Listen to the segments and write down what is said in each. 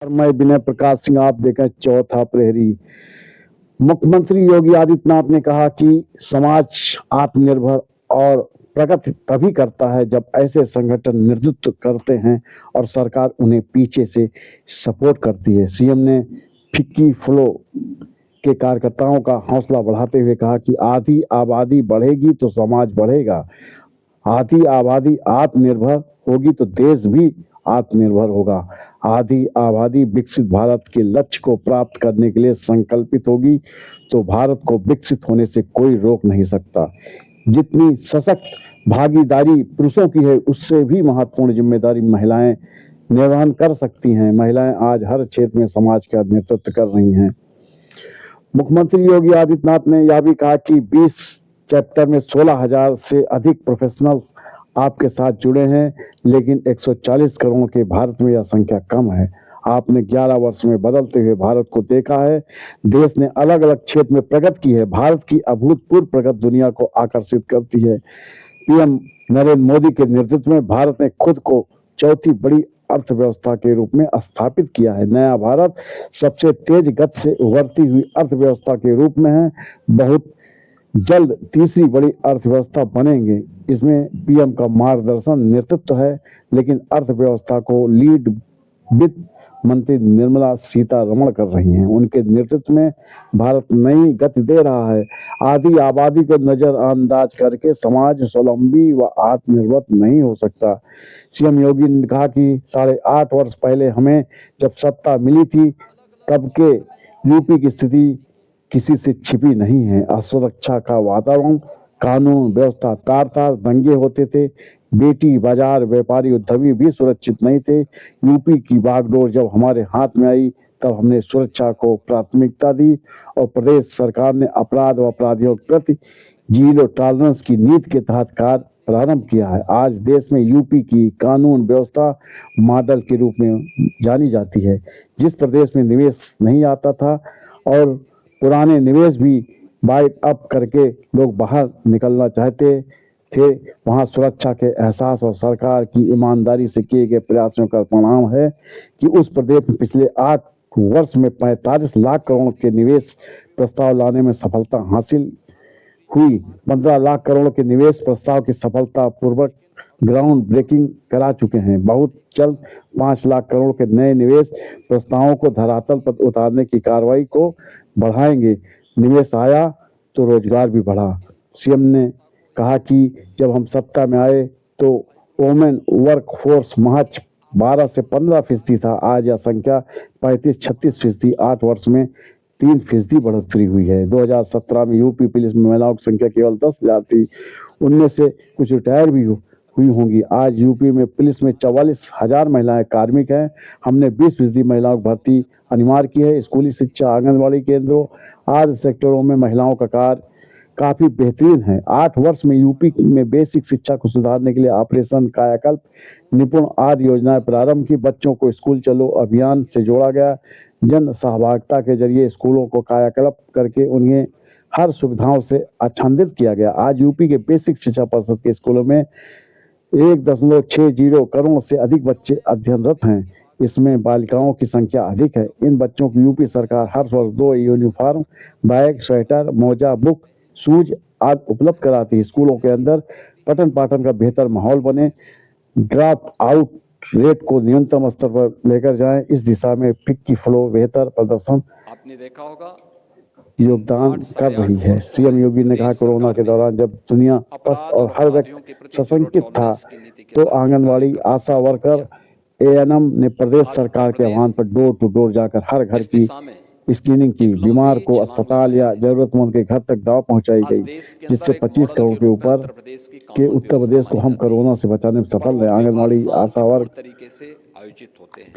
और मैं विनय प्रकाश सिंह, आप देखें चौथा प्रहरी। मुख्यमंत्री योगी आदित्यनाथ ने कहा कि समाज आत्मनिर्भर और प्रगति तभी करता है जब ऐसे संगठन नेतृत्व करते हैं और सरकार उन्हें पीछे से सपोर्ट करती है। सीएम ने फिक्की फ्लो के कार्यकर्ताओं का हौसला बढ़ाते हुए कहा कि आधी आबादी बढ़ेगी तो समाज बढ़ेगा, आधी आबादी आत्मनिर्भर होगी तो देश भी आत्मनिर्भर होगा। आधी आबादी विकसित भारत के लक्ष्य को प्राप्त करने के लिए संकल्पित होगी तो भारत को विकसित होने से कोई रोक नहीं सकता। जितनी सशक्त भागीदारी पुरुषों की है, उससे भी महत्वपूर्ण जिम्मेदारी महिलाएं निर्वहन कर सकती हैं। महिलाएं आज हर क्षेत्र में समाज का नेतृत्व कर रही हैं। मुख्यमंत्री योगी आदित्यनाथ ने यह भी कहा कि 20 चैप्टर में 16,000 से अधिक प्रोफेशनल्स आपके साथ जुड़े हैं, लेकिन 140 करोड़ के भारत में यह संख्या कम है। आपने 11 वर्ष में बदलते हुए भारत को देखा है। देश ने अलग अलग क्षेत्र में प्रगति की है। भारत की अभूतपूर्व प्रगति दुनिया को आकर्षित करती है। पीएम नरेंद्र मोदी के नेतृत्व में भारत ने खुद को चौथी बड़ी अर्थव्यवस्था के रूप में स्थापित किया है। नया भारत सबसे तेज गति से उभरती हुई अर्थव्यवस्था के रूप में है। बहुत जल्द तीसरी बड़ी अर्थव्यवस्था बनेंगे। इसमें पीएम का मार्गदर्शन नेतृत्व है, लेकिन अर्थव्यवस्था को लीड वित्त मंत्री निर्मला सीतारमण कर रही हैं। उनके नेतृत्व में भारत नई गति दे रहा है। आधी आबादी को नजरअंदाज करके समाज स्वावलंबी व आत्मनिर्भर नहीं हो सकता। सीएम योगी ने कहा कि 8.5 वर्ष पहले हमें जब सत्ता मिली थी, तब के यूपी की स्थिति किसी से छिपी नहीं है। असुरक्षा का वातावरण, कानून व्यवस्था तार तार, दंगे होते थे, बेटी बाजार व्यापारी उद्यमी भी सुरक्षित नहीं थे। यूपी की बागडोर जब हमारे हाथ में आई, तब हमने सुरक्षा को प्राथमिकता दी और प्रदेश सरकार ने अपराध व अपराधियों के प्रति जीरो टॉलरेंस की नीति के तहत कार्य प्रारंभ किया है। आज देश में यूपी की कानून व्यवस्था मॉडल के रूप में जानी जाती है। जिस प्रदेश में निवेश नहीं आता था और पुराने निवेश भी बाइट अप करके लोग बाहर निकलना चाहते थे, वहां सुरक्षा के एहसास और सरकार की ईमानदारी से किए गए प्रयासों का परिणाम है कि उस प्रदेश में पिछले 8 वर्ष में 45 लाख करोड़ के निवेश प्रस्ताव लाने में सफलता हासिल हुई। 15 लाख करोड़ के निवेश प्रस्ताव की सफलता पूर्वक ग्राउंड ब्रेकिंग करा चुके हैं। बहुत जल्द 5 लाख करोड़ के नए निवेश प्रस्तावों को धरातल पर उतारने की कार्रवाई को बढ़ाएंगे। निवेश आया तो रोजगार भी बढ़ा। सीएम ने कहा कि जब हम सत्ता में आए तो वोमेन वर्क फोर्स महज 12 से 15% था। आज यह संख्या 35-36%, 8 वर्ष में 3% बढ़ोतरी हुई है। 2017 में यूपी पुलिस में महिलाओं की संख्या केवल 10,000 थी। उनमें से कुछ रिटायर भी हुई होंगी। आज यूपी में पुलिस में 44,000 महिलाएं कार्मिक हैं। हमने 20% महिलाओं की भर्ती अनिवार्य की है। स्कूली शिक्षा, आंगनबाड़ी केंद्रों आदि सेक्टरों में महिलाओं का कार्य काफी बेहतरीन है। 8 वर्ष में यूपी में बेसिक शिक्षा को सुधारने के लिए ऑपरेशन कायाकल्प, निपुण आदि योजनाएं प्रारंभ की। बच्चों को स्कूल चलो अभियान से जोड़ा गया। जन सहभागिता के जरिए स्कूलों को कायाकल्प करके उन्हें हर सुविधाओं से आच्छादित किया गया। आज यूपी के बेसिक शिक्षा परिषद के स्कूलों में 1.60 करोड़ से अधिक बच्चे अध्ययनरत हैं। इसमें बालिकाओं की संख्या अधिक है। इन बच्चों को यूपी सरकार हर वर्ष 2 यूनिफॉर्म, बैग, स्वेटर, मोजा, बुक, शूज आदि उपलब्ध कराती है। स्कूलों के अंदर पठन पाठन का बेहतर माहौल बने, ड्रॉप आउट रेट को न्यूनतम स्तर पर लेकर जाएं। इस दिशा में फिक्की फ्लो बेहतर प्रदर्शन आपने देखा होगा योगदान कर रही है। सीएम योगी ने कहा, कोरोना के दौरान जब दुनिया पस्त और हर व्यक्ति सशंकित था, तो आंगनबाड़ी, आशा वर्कर, एएनएम ने प्रदेश सरकार के आह्वान पर डोर टू डोर जाकर हर घर की स्क्रीनिंग की। बीमार को अस्पताल या जरूरतमंद के घर तक दवा पहुंचाई गई, जिससे 25 करोड़ के ऊपर के उत्तर प्रदेश को हम कोरोना से बचाने में सफल रहे। आंगनबाड़ी, आशा वर्क तरीके से आयोजित होते हैं।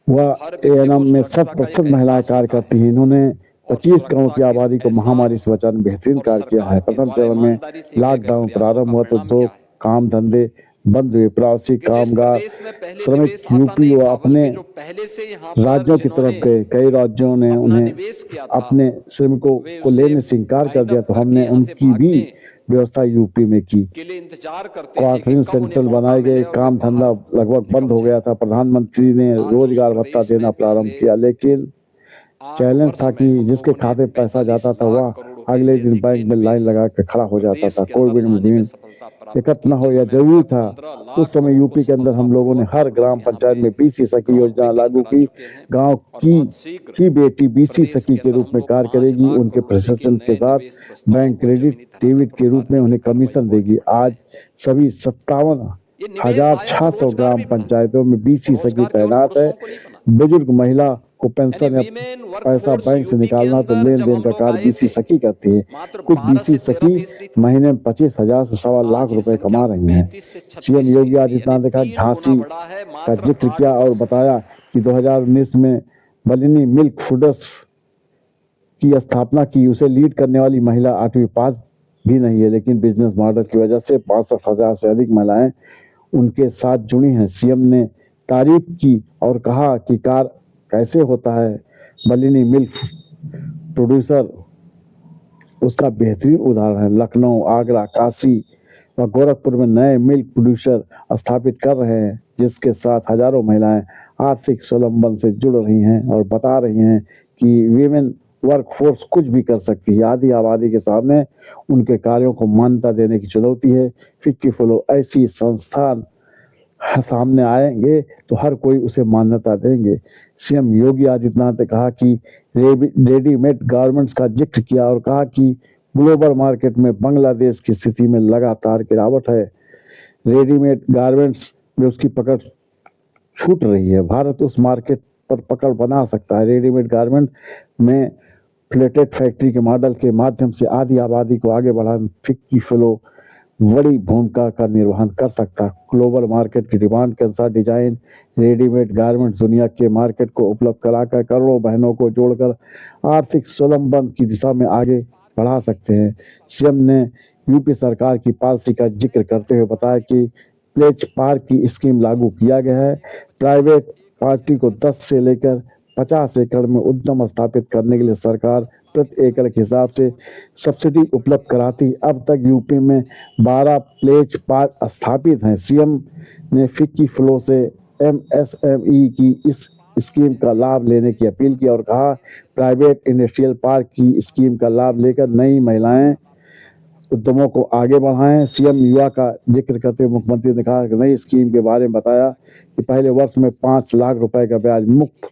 व एएनएम में 100% महिलाएं कार्य करती हैं। इन्होंने 25 करोड़ की आबादी को महामारी से बचाने में बेहतरीन कार्य किया है। प्रथम चरण में लॉकडाउन प्रारंभ हुआ तो 2 काम धंधे बंद हुए। प्रवासी कामगार श्रमिक यूपी व अपने राज्यों की तरफ गए। कई राज्यों ने उन्हें अपने श्रमिकों को लेने से इनकार कर दिया, तो हमने उनकी भी व्यवस्था यूपी में की। के लिए इंतजार करते हैं कि क्वार्टरिंग कब उन्हें सेंटर मौका बनाए मिले गए, और काम वे बाहर धंधा से लगभग बंद निकल हो गया जाएं। था। प्रधानमंत्री ने आज उस रोजगार भत्ता प्रदेश देना में प्रारंभ पिछले किया, लेकिन 8 चैलेंज वर्ष था में कि हम जिसके लोगों ने खाते पैसा 45 जाता था वह लाख करोड़ रुपए अगले से दिन अधिक के बैंक में लाइन निवेश लगा के खड़ा हो जाता प्रदेश था। के अंदर कोविड लाने में में सफलता प्राप्त टिकट की, न हो या जिसमें जरूरी लगभग था। 15 उस लाख समय करोड़ को यूपी के अंदर हम लोगों ने सफलतापूर्वक हर हम लोग ग्राम यहाँ पंचायत पे में बीसी सखी ग्राउंड योजना ब्रेकिंग लागू करा की। चुके हैं गांव और की बहुत शीघ्र की बेटी बीसी प्रदेश सखी के के अंदर रूप हम में लोग कार्य 5 करेगी। लाख उनके करोड़ रुपए के प्रशासन के नए साथ निवेश प्रस्तावों बैंक को क्रेडिट जमीनी धरातल डेबिट पर के रूप में उतारने की उन्हें कार्रवाई कमीशन को आगे देगी। बढ़ा रहे आज हैं। सभी ये निवेश आया तो 57,600 रोजगार ग्राम भी बढ़ा। पंचायतों में बीसी सखी रोजगार केवल तैनात है। पुरुषों को नहीं बना, बुजुर्ग महिला को यानी पेंशन या वीमेन पैसा वर्कफोर्स बैंक से यूपी के निकालना तो अंदर लेन जब देन हम का लोग कार्य आए बीसी थे सखी करती है। मात्र कुछ 12 बीसी से सखी 13% था। महीने में 25,000 से ₹1.25 आज ये रुपए संख्या कमा रही हैं। 35 से सीएम 36 योगी फीसदी यानी आदित्यनाथ ने कहा 3 गुना झांसी बढ़ा है का मात्र जिक्र 8 किया और वर्ष में। बताया कि 2019 में बलिनी मिल्क फूडर्स की स्थापना की। उसे लीड करने वाली महिला 8वीं पास भी नहीं है, लेकिन बिजनेस मॉडल की वजह से 65,000 से अधिक महिलाएं उनके साथ जुड़ी हैं। सीएम ने तारीफ की और कहा कि कार्य कैसे होता है। बलिनी मिल्क प्रोड्यूसर उसका बेहतरीन उदाहरण है। लखनऊ, आगरा, काशी व गोरखपुर में नए मिल्क प्रोड्यूसर स्थापित कर रहे हैं, जिसके साथ हजारों महिलाएं आर्थिक स्वावलंबन से जुड़ रही हैं और बता रही हैं कि वीमेन वर्कफोर्स कुछ भी कर सकती है। आधी आबादी के सामने उनके कार्यों को मान्यता देने की चुनौती है। फिक्की फॉलो ऐसी संस्थान सामने आएंगे तो हर कोई उसे मान्यता देंगे। सीएम योगी आदित्यनाथ ने कहा कि रेडीमेड गारमेंट्स का जिक्र किया और कहा कि ग्लोबल मार्केट में बांग्लादेश की स्थिति में लगातार गिरावट है। रेडीमेड गारमेंट्स में उसकी पकड़ छूट रही है। भारत उस मार्केट पर पकड़ बना सकता है। रेडीमेड गारमेंट में प्लेटेड फैक्ट्री के मॉडल के माध्यम से आधी आबादी को आगे बढ़ाने फिक्की फॉलो बड़ी भूमिका का निर्वहन कर सकता है। ग्लोबल मार्केट की डिमांड के अनुसार डिजाइन रेडीमेड गारमेंट्स दुनिया के मार्केट को उपलब्ध कराकर करोड़ों बहनों को जोड़कर आर्थिक स्वावलंबन की दिशा में आगे बढ़ा सकते हैं। सीएम ने यूपी सरकार की पॉलिसी का जिक्र करते हुए बताया कि प्लेज पार्क की स्कीम लागू किया गया है। प्राइवेट पार्टी को 10 से लेकर 50 एकड़ में उद्यम स्थापित करने के लिए सरकार प्रति एकड़ के हिसाब से सब्सिडी उपलब्ध कराती। अब तक यूपी में 12 प्लेज पार्क स्थापित हैं। सीएम ने फिक्की फ्लो से एमएसएमई की इस स्कीम का लाभ लेने की अपील की और कहा प्राइवेट इंडस्ट्रियल पार्क की स्कीम का लाभ लेकर नई महिलाएं उद्यमों को आगे बढ़ाएं। सीएम युवा का जिक्र करते हुए मुख्यमंत्री ने कहा कि नई स्कीम के बारे में बताया कि पहले वर्ष में 5 लाख रुपए का ब्याज मुक्त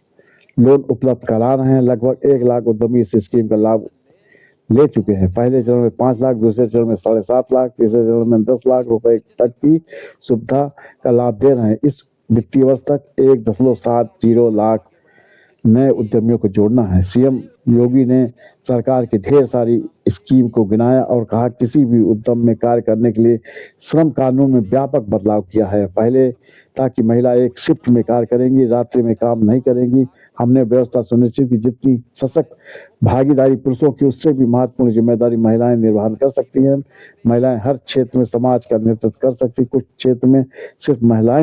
लोन उपलब्ध करा रहे हैं। लगभग 1 लाख उद्यमी इस स्कीम का लाभ ले चुके हैं। पहले चरण में 5 लाख, दूसरे चरण में 7.5 लाख, तीसरे चरण में 10 लाख रुपए तक की सुविधा का लाभ दे रहे हैं। इस वित्तीय वर्ष तक 1.70 लाख नए उद्यमियों को जोड़ना है। सीएम योगी ने सरकार की ढेर सारी स्कीम को गिनाया और कहा किसी भी उद्यम में कार्य करने के लिए श्रम कानून में व्यापक बदलाव किया है। पहले ताकि महिला एक शिफ्ट में कार्य करेंगी, रात्रि में काम नहीं करेंगी। हमने व्यवस्था सुनिश्चित की जितनी सशक्त भागीदारी पुरुषों की उससे भी महत्वपूर्ण जिम्मेदारी महिलाएं निर्वहन कर सकती हैं। महिलाएं हर क्षेत्र में समाज का नेतृत्व कर सकती। कुछ क्षेत्र में सिर्फ महिलाएं